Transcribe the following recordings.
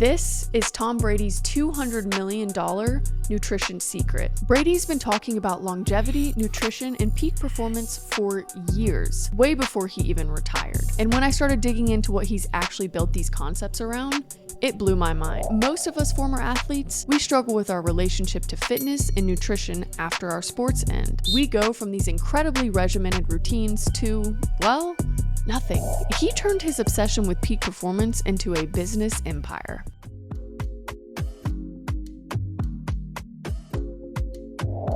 This is Tom Brady's $200 million nutrition secret. Brady's been talking about longevity, nutrition, and peak performance for years, way before he even retired. And when I started digging into what he's actually built these concepts around, it blew my mind. Most of us former athletes, we struggle with our relationship to fitness and nutrition after our sports end. We go from these incredibly regimented routines to, well, nothing. He turned his obsession with peak performance into a business empire.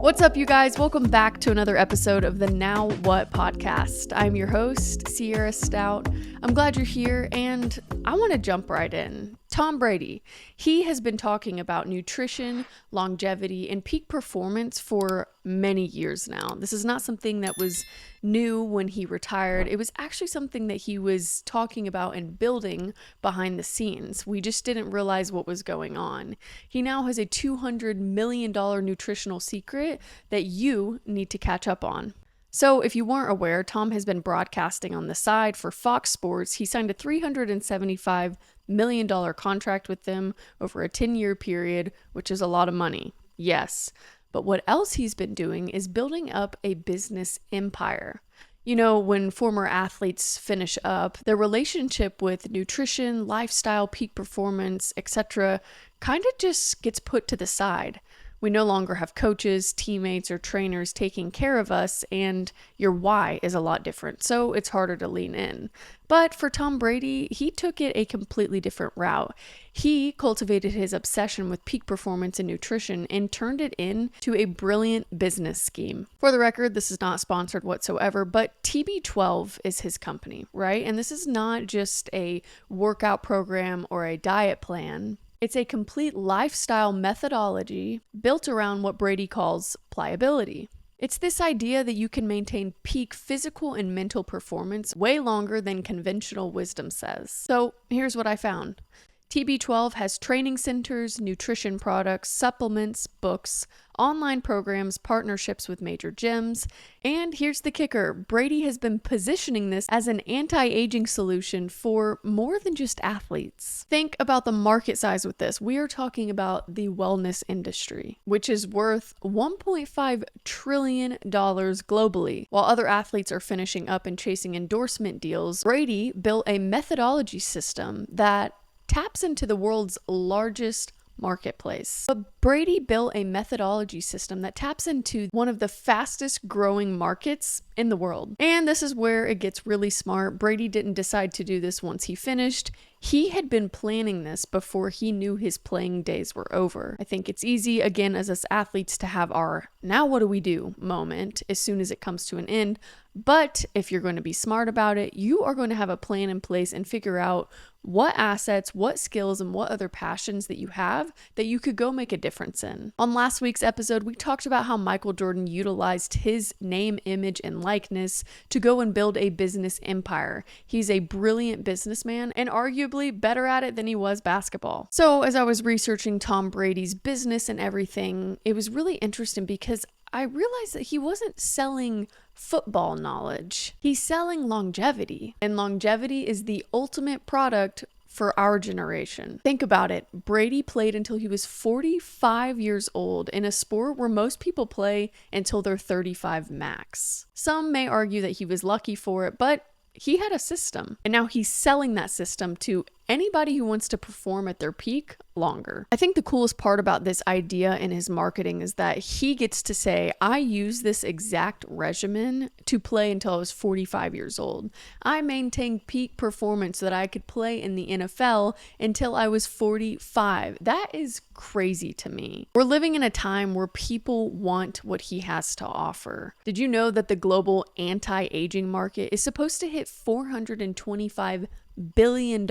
What's up, you guys? Welcome back to another episode of the Now What podcast. I'm your host, Sierra Stout. I'm glad you're here, and I want to jump right in. Tom Brady, he has been talking about nutrition, longevity, and peak performance for many years now. This is not something that was new when he retired. It was actually something that he was talking about and building behind the scenes. We just didn't realize what was going on. He now has a $200 million nutritional secret that you need to catch up on. So if you weren't aware, Tom has been broadcasting on the side for Fox Sports. He signed a $375 million contract with them over a 10-year period, which is a lot of money. Yes. But what else he's been doing is building up a business empire. You know, when former athletes finish up, their relationship with nutrition, lifestyle, peak performance, etc. kind of just gets put to the side. We no longer have coaches, teammates, or trainers taking care of us, and your why is a lot different, so it's harder to lean in. But for Tom Brady, he took it a completely different route. He cultivated his obsession with peak performance and nutrition and turned it into a brilliant business scheme. For the record, this is not sponsored whatsoever, but TB12 is his company, right? And this is not just a workout program or a diet plan. It's a complete lifestyle methodology built around what Brady calls pliability. It's this idea that you can maintain peak physical and mental performance way longer than conventional wisdom says. So here's what I found. TB12 has training centers, nutrition products, supplements, books, online programs, partnerships with major gyms, and here's the kicker. Brady has been positioning this as an anti-aging solution for more than just athletes. Think about the market size with this. We are talking about the wellness industry, which is worth $1.5 trillion globally. While other athletes are finishing up and chasing endorsement deals, Brady built a methodology system that taps into the world's largest marketplace. But Brady built a methodology system that taps into one of the fastest growing markets in the world. And this is where it gets really smart. Brady didn't decide to do this once he finished. He had been planning this before he knew his playing days were over. I think it's easy, again, as us athletes to have our now what do we do moment as soon as it comes to an end. But if you're going to be smart about it, you are going to have a plan in place and figure out what assets, what skills, and what other passions that you have that you could go make a difference in. On last week's episode, we talked about how Michael Jordan utilized his name, image, and likeness to go and build a business empire. He's a brilliant businessman and arguably better at it than he was basketball. So as I was researching Tom Brady's business and everything, it was really interesting because I realized that he wasn't selling football knowledge. He's selling longevity, and longevity is the ultimate product for our generation. Think about it. Brady played until he was 45 years old in a sport where most people play until they're 35 max. Some may argue that he was lucky for it, but he had a system, and now he's selling that system to anybody who wants to perform at their peak longer. I think the coolest part about this idea in his marketing is that he gets to say, I use this exact regimen to play until I was 45 years old. I maintained peak performance so that I could play in the NFL until I was 45. That is crazy to me. We're living in a time where people want what he has to offer. Did you know that the global anti-aging market is supposed to hit $425 billion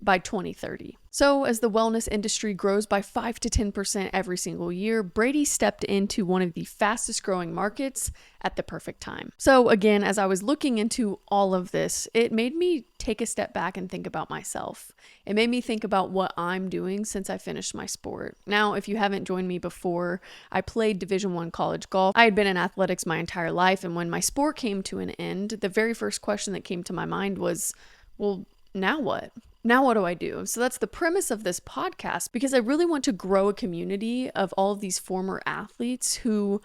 by 2030. So as the wellness industry grows by 5 to 10% every single year, Brady stepped into one of the fastest growing markets at the perfect time. So again, as I was looking into all of this, it made me take a step back and think about myself. It made me think about what I'm doing since I finished my sport. Now, if you haven't joined me before, I played Division I college golf. I had been in athletics my entire life, and when my sport came to an end, the very first question that came to my mind was, well, now what? Now what do I do? So that's the premise of this podcast, because I really want to grow a community of all of these former athletes who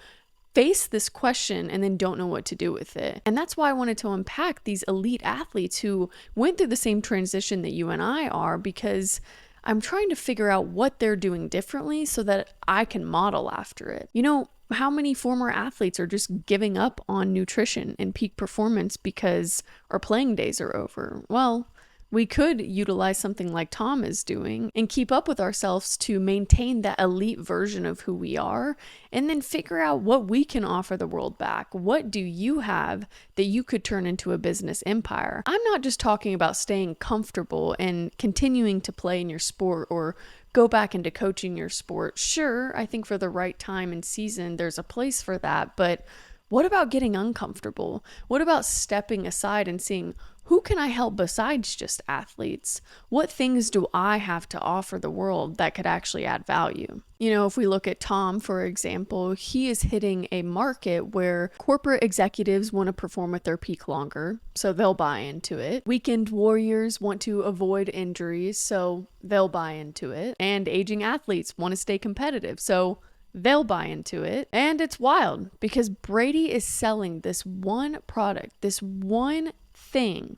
face this question and then don't know what to do with it. And that's why I wanted to unpack these elite athletes who went through the same transition that you and I are, because I'm trying to figure out what they're doing differently so that I can model after it. You know, how many former athletes are just giving up on nutrition and peak performance because our playing days are over? Well, we could utilize something like Tom is doing and keep up with ourselves to maintain that elite version of who we are, and then figure out what we can offer the world back. What do you have that you could turn into a business empire? I'm not just talking about staying comfortable and continuing to play in your sport or go back into coaching your sport. Sure, I think for the right time and season, there's a place for that, but what about getting uncomfortable? What about stepping aside and seeing, who can I help besides just athletes? What things do I have to offer the world that could actually add value? You know, if we look at Tom, for example, he is hitting a market where corporate executives want to perform at their peak longer, so they'll buy into it. Weekend warriors want to avoid injuries, so they'll buy into it. And aging athletes want to stay competitive, so they'll buy into it. And it's wild because Brady is selling this one product, this one thing,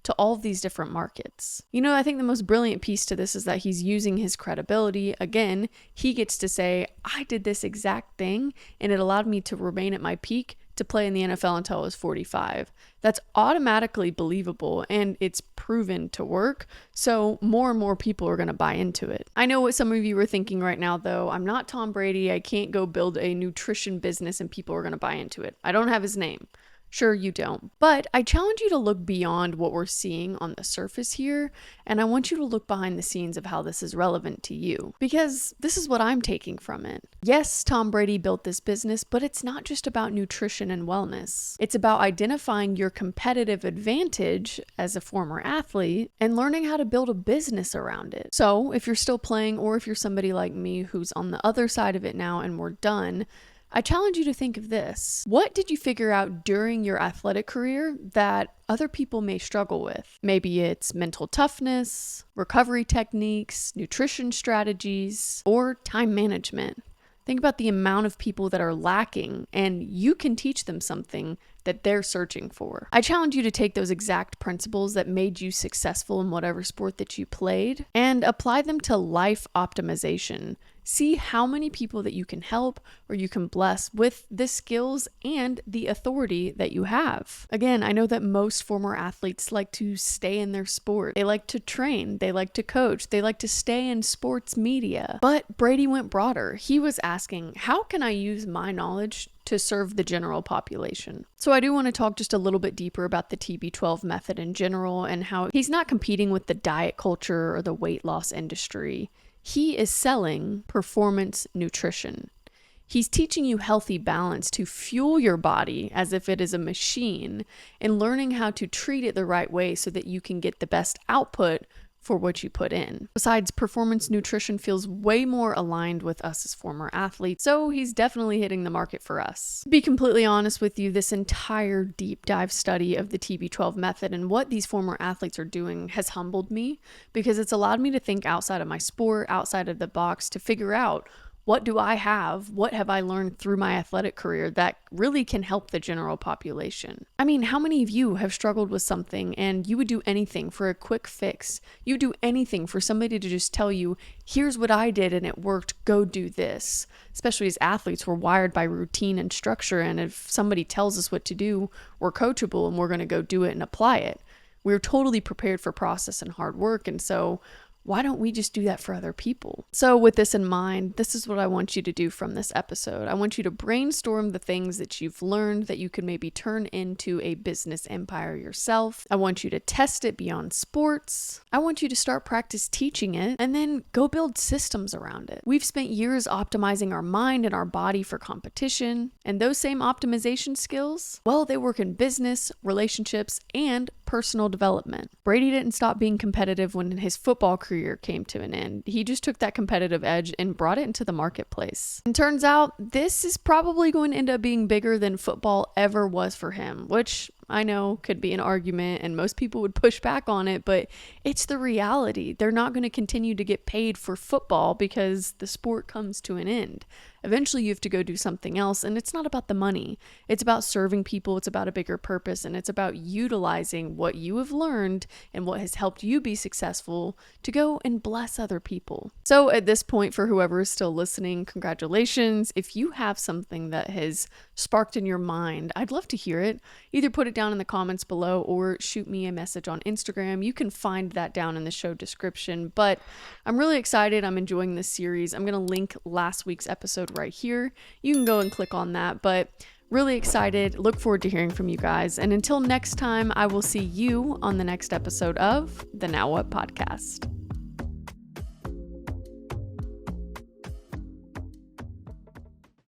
to all of these different markets. You know, I think the most brilliant piece to this is that he's using his credibility. Again, he gets to say, I did this exact thing and it allowed me to remain at my peak to play in the NFL until I was 45. That's automatically believable and it's proven to work. So more and more people are going to buy into it. I know what some of you are thinking right now, though. I'm not Tom Brady. I can't go build a nutrition business and people are going to buy into it. I don't have his name. Sure, you don't. But I challenge you to look beyond what we're seeing on the surface here, and I want you to look behind the scenes of how this is relevant to you, because this is what I'm taking from it. Yes, Tom Brady built this business, but it's not just about nutrition and wellness. It's about identifying your competitive advantage as a former athlete and learning how to build a business around it. So if you're still playing, or if you're somebody like me who's on the other side of it now and we're done, I challenge you to think of this. What did you figure out during your athletic career that other people may struggle with? Maybe it's mental toughness, recovery techniques, nutrition strategies, or time management. Think about the amount of people that are lacking, and you can teach them something that they're searching for. I challenge you to take those exact principles that made you successful in whatever sport that you played and apply them to life optimization. See how many people that you can help or you can bless with the skills and the authority that you have. Again, I know that most former athletes like to stay in their sport. They like to train. They like to coach. They like to stay in sports media. But Brady went broader. He was asking, how can I use my knowledge to serve the general population? So I do want to talk just a little bit deeper about the TB12 method in general and how he's not competing with the diet culture or the weight loss industry. He is selling performance nutrition. He's teaching you healthy balance to fuel your body as if it is a machine and learning how to treat it the right way so that you can get the best output for what you put in. Besides, performance nutrition feels way more aligned with us as former athletes, so he's definitely hitting the market for us. To be completely honest with you, this entire deep dive study of the TB12 method and what these former athletes are doing has humbled me, because it's allowed me to think outside of my sport, outside of the box, to figure out, what do I have? What have I learned through my athletic career that really can help the general population? I mean, how many of you have struggled with something and you would do anything for a quick fix? You would do anything for somebody to just tell you, here's what I did and it worked, go do this. Especially as athletes, we're wired by routine and structure, and if somebody tells us what to do, we're coachable and we're going to go do it and apply it. We're totally prepared for process and hard work, and so why don't we just do that for other people? So with this in mind, this is what I want you to do from this episode. I want you to brainstorm the things that you've learned that you can maybe turn into a business empire yourself. I want you to test it beyond sports. I want you to start practice teaching it and then go build systems around it. We've spent years optimizing our mind and our body for competition, and those same optimization skills, well, they work in business, relationships, and personal development. Brady didn't stop being competitive when his football career came to an end. He just took that competitive edge and brought it into the marketplace. And turns out this is probably going to end up being bigger than football ever was for him, which I know could be an argument and most people would push back on it, but it's the reality. They're not going to continue to get paid for football because the sport comes to an end. Eventually you have to go do something else, and it's not about the money. It's about serving people. It's about a bigger purpose, and it's about utilizing what you have learned and what has helped you be successful to go and bless other people. So at this point, for whoever is still listening, congratulations. If you have something that has sparked in your mind, I'd love to hear it. Either put it down in the comments below or shoot me a message on Instagram. You can find that down in the show description, but I'm really excited. I'm enjoying this series. I'm going to link last week's episode right here. You can go and click on that, but really excited. Look forward to hearing from you guys. And until next time, I will see you on the next episode of the Now What Podcast.